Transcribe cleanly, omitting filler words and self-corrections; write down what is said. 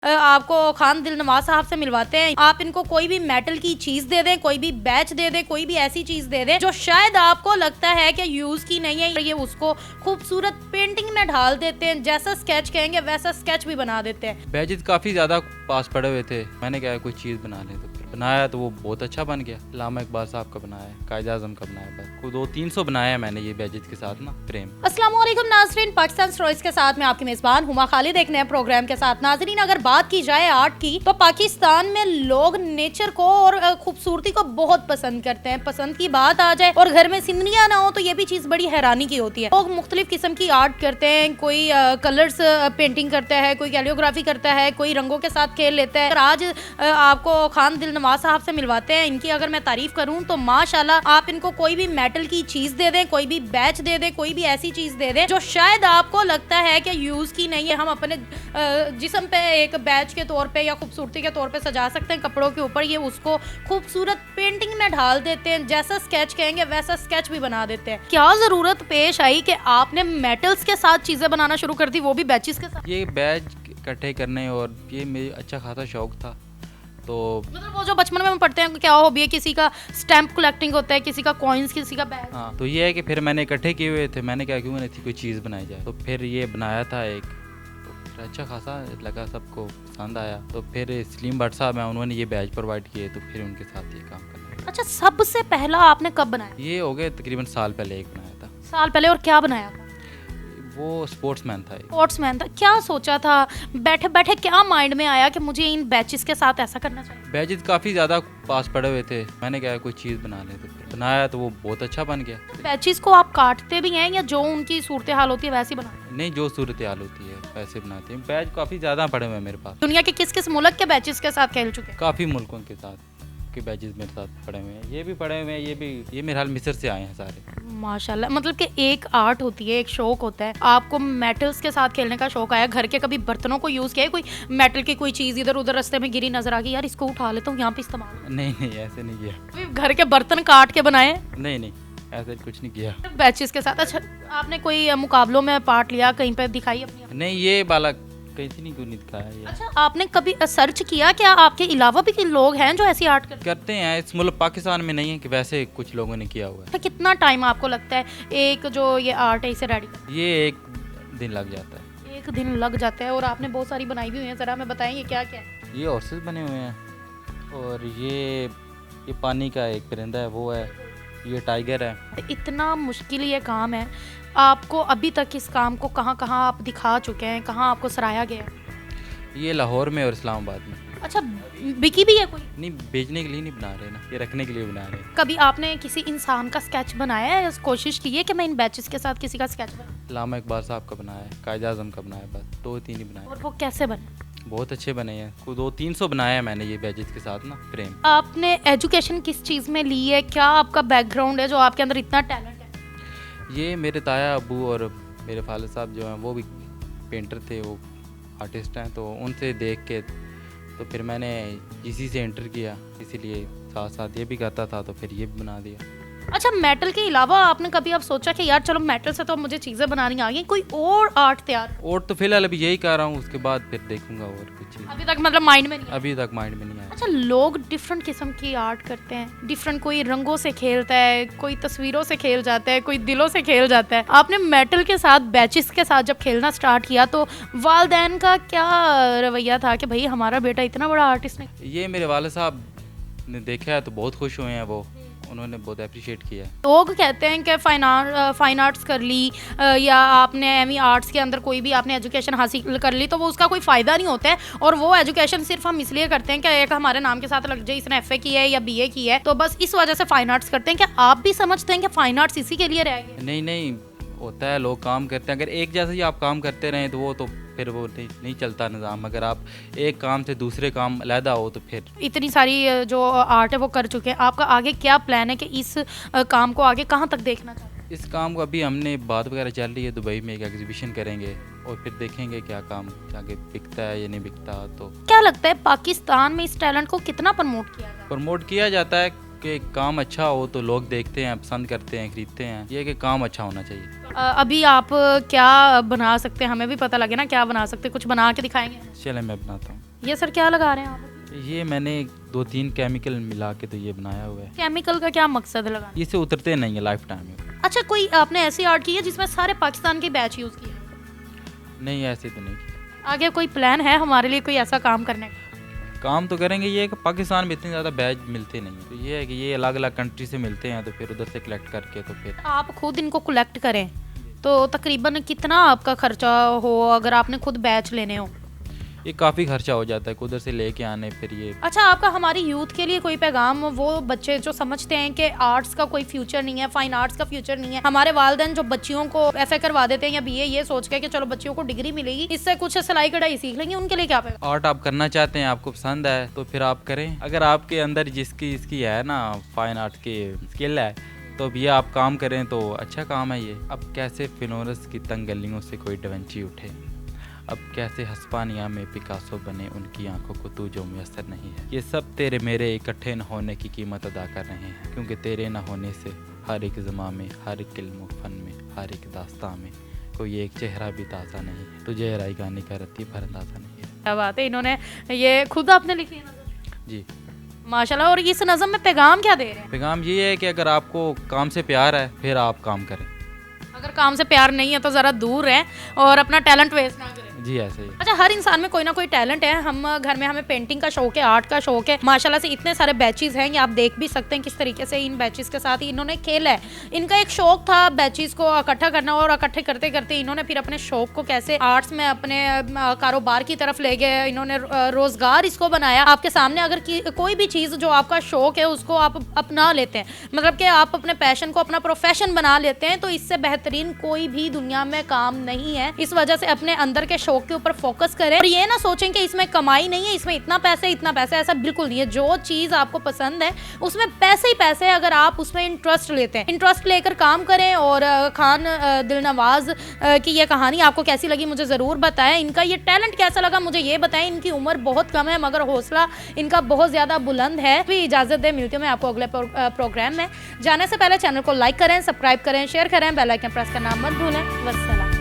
आपको खान दिल नवाज साहब से मिलवाते हैं। आप इनको कोई भी मेटल की चीज दे दें, कोई भी बैच दे दें, कोई भी ऐसी चीज दे दें जो शायद आपको लगता है कि यूज की नहीं है, ये उसको खूबसूरत पेंटिंग में ढाल देते हैं। जैसा स्केच कहेंगे वैसा स्केच भी बना देते हैं। बैजेस काफ़ी ज़्यादा पास पड़े हुए थे। मैंने क्या कोई चीज़ बना ले, तो फिर बनाया तो वो बहुत अच्छा बन गया। लामा इकबाल साहब का बनाया, कायद आज़म का बनाया, बस को 200-300 बनाया है मैंने ये बैजेस के साथ ना फ्रेम। अस्सलाम वालेकुम नाज़रीन, पाकिस्तान स्टोरीज के साथ मैं आपकी मेज़बान हुमा खालिद एक नए प्रोग्राम के साथ। नाज़रीन, अगर बात की जाए आर्ट की तो पाकिस्तान में लोग नेचर को और खूबसूरती को बहुत पसंद करते हैं। पसंद की बात आ जाए और घर में सिंदरियाँ ना हो तो ये भी चीज़ बड़ी हैरानी की होती है। लोग मुख्तलिफ किस्म की आर्ट करते हैं, कोई कलर्स पेंटिंग करता है, कोई कैलियोग्राफी करता है, कोई रंगों के साथ खेल लेता है। आज आपको खान दिल नवाज साहब से मिलवाते हैं। इनकी अगर मैं तारीफ करूं तो माशाल्लाह, आप इनको कोई भी मेटल की चीज दे दें, कोई भी बैच दे दें, कोई भी ऐसी चीज दे दें जो शायद आपको लगता है कि यूज की नहीं है, हम अपने जिस्म पे एक बैच के तौर पे या खूबसूरती के तौर पे सजा सकते हैं कपड़ों के ऊपर, ये उसको खूबसूरत पेंटिंग में ढाल देते हैं। जैसा स्केच कहेंगे वैसा स्केच भी बना देते हैं। क्या जरूरत पेश आई कि आपने मेटल्स के साथ चीजें बनाना शुरू कर दी, वो भी बैचेस के साथ? ये बैज इकट्ठे करने और ये मेरी अच्छा खासा शौक था। तो मतलब वो जो बचपन में हम पढ़ते हैं क्या हॉबी है, किसी का स्टैम्प कलेक्टिंग होता है, किसी का कॉइन्स, किसी का बैग। हाँ, तो ये है कि फिर मैंने इकट्ठे किए हुए थे। मैंने क्या क्यों नहीं थी कोई चीज़ बनाई जाए, तो फिर ये बनाया था एक, तो फिर अच्छा खासा लगा, सबको पसंद आया। तो फिर सलीम भट्ट साहब हैं, उन्होंने ये बैज प्रोवाइड किए, तो फिर उनके साथ ये काम करना। अच्छा, सबसे पहला आपने कब बनाया? ये हो गए तकरीबन साल पहले एक बनाया था। साल पहले। और क्या बनाया था? वो स्पोर्ट्समैन था। स्पोर्ट्समैन था। क्या सोचा था बैठे बैठे, क्या माइंड में आया कि मुझे इन बैचेस के साथ ऐसा करना चाहिए? बैजेस काफ़ी ज़्यादा पास पड़े हुए थे। मैंने क्या कोई चीज़ बना ले, तो फिर बनाया तो वो बहुत अच्छा बन गया। बैचेस को आप काटते भी हैं या जो उनकी सूरत हाल होती है वैसी बनाते हैं? नहीं, जो सूरत हाल होती है वैसे बनाते हैं। बैज काफ़ी ज़्यादा पड़े हुए हैं मेरे पास। दुनिया के किस किस मुल्क के बैचेस के साथ खेल चुके हैं? काफ़ी मुल्कों के साथ के बैजेस मेरे साथ पड़े हुए हैं। ये भी पड़े हुए हैं, ये मेरे हाल मिस्र से आए हैं सारे। माशाल्लाह, मतलब कि एक आर्ट होती है, एक शौक होता है। आपको मेटल्स के साथ खेलने का शौक आया। घर के कभी बर्तनों को यूज किया है? कोई मेटल की कोई चीज इधर उधर रास्ते में गिरी नजर आ गई, यार इसको उठा लेता हूँ, यहाँ पे इस्तेमाल। नहीं, ऐसे नहीं किया। कोई घर के बर्तन काट के बनाए? नहीं, ऐसे कुछ नहीं किया। बैचेस के साथ। अच्छा, आपने कोई मुकाबलों में पार्ट लिया, कहीं पे दिखाई अपनी? नहीं, ये बाला कहीं से नहीं, क्यों नहीं दिखाया ये। अच्छा, आपने कभी सर्च किया क्या आपके अलावा भी लोग हैं जो ऐसी आर्ट करते हैं? इस मुल्क पाकिस्तान में नहीं है कि वैसे कुछ लोगों ने किया हुआ है। तो कितना टाइम आपको लगता है एक जो ये आर्ट है इसे रेडी करने? ये एक दिन लग जाता है। एक दिन लग जाता है। और आपने बहुत सारी बनाई भी हुई है, जरा हमें बताएंगे क्या क्या है? ये हॉर्सेस बने हुए हैं, और ये पानी का एक परिंदा है, वो है, ये टाइगर है। इतना मुश्किल ये काम है, आपको अभी तक इस काम को कहाँ कहाँ आप दिखा चुके हैं, कहाँ आपको सराहा गया है? ये लाहौर में और इस्लामाबाद में। अच्छा, बिकी भी है कोई? नहीं, बेचने के लिए नहीं बना रहे ना, ये रखने के लिए बना रहे हैं। कभी आपने किसी इंसान का स्केच बनाया है, कोशिश की है कि मैं इन बैचेस के साथ किसी का स्केच बनाऊं? लामा इकबाल साहब का बनाया है, कायद आज़म का बनाया, बस 2-3 ही बनाए। और वो कैसे बने? बहुत अच्छे बने हैं। को 200-300 बनाया है मैंने ये बैजेस के साथ ना फ्रेम। आपने एजुकेशन किस चीज़ में ली है? क्या आपका बैकग्राउंड है जो आपके अंदर इतना टैलेंट है? ये मेरे ताया अबू और मेरे फादर साहब जो हैं वो भी पेंटर थे, वो आर्टिस्ट हैं, तो उनसे देख के तो फिर मैंने इसी से एंटर किया, इसीलिए साथ साथ ये भी करता था, तो फिर ये भी बना दिया। अच्छा, मेटल के अलावा आपने कभी आप सोचा कि यार चलो मेटल से तो मुझे चीज़ें बनानी आ गई, कोई और आर्ट तैयार? और तो फिलहाल अभी यही कर रहा हूँ, उसके बाद फिर देखूंगा और कुछ चीज़। अभी तक मतलब माइंड में नहीं है? अभी तक माइंड में नहीं आया। अच्छा, लोग डिफरेंट किस्म की आर्ट करते हैं, डिफरेंट, कोई रंगों से खेलता है, कोई तस्वीरों से खेल जाता है, कोई दिलों से खेल जाता है। आपने मेटल के साथ, बैचेस के साथ जब खेलना स्टार्ट किया तो वालिदैन का क्या रवैया था कि भाई हमारा बेटा इतना बड़ा आर्टिस्ट नहीं? ये मेरे वाले साहब ने देखा है तो बहुत खुश हुए हैं, वो उन्होंने बहुत अप्रिशिएट किया है। लोग कहते हैं कि फाइन आर्ट्स कर ली या आपने एमई आर्ट्स के अंदर कोई भी आपने एजुकेशन हासिल कर ली तो वो उसका कोई फ़ायदा नहीं होता है, और वो एजुकेशन सिर्फ हम इसलिए करते हैं कि एक हमारे नाम के साथ लग जाए, इसने एफए की है या बीए की है, तो बस इस वजह से फाइन आर्ट्स करते हैं। क्या आप भी समझते हैं कि फाइन आर्ट्स इसी के लिए रह गए? नहीं, होता है, लोग काम करते हैं। अगर एक जैसे ही आप काम करते रहें तो वो तो फिर वो नहीं चलता निज़ाम। अगर आप एक काम से दूसरे काम अलहदा हो तो फिर। इतनी सारी जो आर्ट है वो कर चुके हैं, आपका आगे क्या प्लान है कि इस काम को आगे कहाँ तक देखना चाहते हैं? इस काम को अभी हमने बात वगैरह चल रही है, दुबई में एक एग्जीबिशन करेंगे और फिर देखेंगे क्या काम आगे बिकता है या नहीं बिकता। तो क्या लगता है पाकिस्तान में इस टैलेंट को कितना प्रमोट किया जाए? प्रमोट किया जाता है कि काम अच्छा हो तो लोग देखते हैं, पसंद करते हैं, खरीदते हैं। ये कि काम अच्छा होना चाहिए। अभी आप क्या बना सकते हैं, हमें भी पता लगे ना क्या बना सकते हैं, कुछ बना के दिखाएंगे? चले मैं बनाता हूँ। ये सर क्या लगा रहे हैं आप? ये मैंने 2-3 केमिकल मिला के तो ये बनाया हुआ है। केमिकल का क्या मकसद है लगाने? इससे उतरते नहीं है लाइफ टाइम में। अच्छा, कोई आपने ऐसी आर्ट की है जिसमें सारे पाकिस्तान के बैच यूज़ किए? नहीं, ऐसे तो नहीं किया। आगे कोई प्लान है हमारे लिए कोई ऐसा काम करने का? काम तो करेंगे। ये है कि पाकिस्तान में इतने ज़्यादा बैच मिलते नहीं हैं, तो ये है कि ये अलग अलग कंट्री से मिलते हैं, तो फिर उधर से कलेक्ट करके तो फिर आप खुद इनको कलेक्ट करें तो तकरीबन कितना आपका खर्चा हो अगर आपने खुद बैच लेने हो? ये काफ़ी खर्चा हो जाता है उधर से लेके आने फिर ये। अच्छा, आपका हमारी यूथ के लिए कोई पैगाम? वो बच्चे जो समझते हैं कि आर्ट्स का कोई फ्यूचर नहीं है, फाइन आर्ट्स का फ्यूचर नहीं है, हमारे वालिदैन जो बच्चियों को ऐसा करवा देते हैं या बीए ये सोच के कि चलो बच्चियों को डिग्री मिलेगी, इससे कुछ सिलाई कढ़ाई सीख लेंगे, उनके लिए क्या पैगाम? आर्ट आप करना चाहते हैं, आपको पसंद है तो फिर आप करें। अगर आपके अंदर जिसकी इसकी है ना फाइन आर्ट की स्किल है तो भैया आप काम करें तो अच्छा काम है ये। अब कैसे फिनोरस की तंग गलियों से कोई डवेंची उठे, अब कैसे हस्पानिया में पिकासो बने उनकी आंखों को तू जो मुयसर नहीं है। ये सब तेरे मेरे इकट्ठे न होने की कीमत अदा कर रहे हैं, क्योंकि तेरे न होने से हर एक ज़मा में, हर एक इल्म फन में, हर एक दास्तां में कोई एक चेहरा भी ताज़ा नहीं है। तुझे हराई गाने का रत्ती भर अंदाज़ा नहीं है। क्या बात है, इन्होंने ये खुद आपने लिखी है नज़म? जी माशाल्लाह। और इस नज़म में पैगाम क्या दे रहे हैं? पैगाम ये है कि अगर आपको काम से प्यार है फिर आप काम करें, अगर काम से प्यार नहीं है तो ज़रा दूर रहें और अपना टैलेंट वेस्ट ना करें। जी ऐसे ही। अच्छा, हर इंसान में कोई ना कोई टैलेंट है। हम घर में हमें पेंटिंग का शौक है, आर्ट का शौक है, माशाल्लाह से इतने सारे बैचेस हैं, ये आप देख भी सकते हैं किस तरीके से इन बैचेस के साथ इन्होंने खेला है। इनका एक शौक था बैचेस को इकट्ठा करना, और इकट्ठे करते करते इन्होंने फिर अपने शौक को कैसे आर्ट्स में अपने कारोबार की तरफ ले गए, इन्होंने रोजगार इसको बनाया। आपके सामने अगर कोई भी चीज़ जो आपका शौक है उसको आप अपना लेते हैं, मतलब कि आप अपने पैशन को अपना प्रोफेशन बना लेते हैं, तो इससे बेहतरीन कोई भी दुनिया में काम नहीं है। इस वजह से अपने अंदर के शौक के ऊपर फोकस करें और ये ना सोचें कि इसमें कमाई नहीं है, इसमें इतना पैसा, ऐसा बिल्कुल नहीं है। जो चीज़ आपको पसंद है उसमें पैसे ही पैसे है, अगर आप उसमें इंटरेस्ट लेते हैं, इंटरेस्ट लेकर काम करें। और खान दिलनवाज की ये कहानी आपको कैसी लगी मुझे ज़रूर बताएं। इनका ये टैलेंट कैसा लगा मुझे ये बताएं। इनकी उम्र बहुत कम है मगर हौसला इनका बहुत ज़्यादा बुलंद है। भी इजाज़त दें, मिलती हूँ मैं आपको अगले प्रोग्राम में। जाने से पहले चैनल को लाइक करें, सब्सक्राइब करें, शेयर करें, बेल आइकन प्रेस करना मत भूलें। वस्सलाम।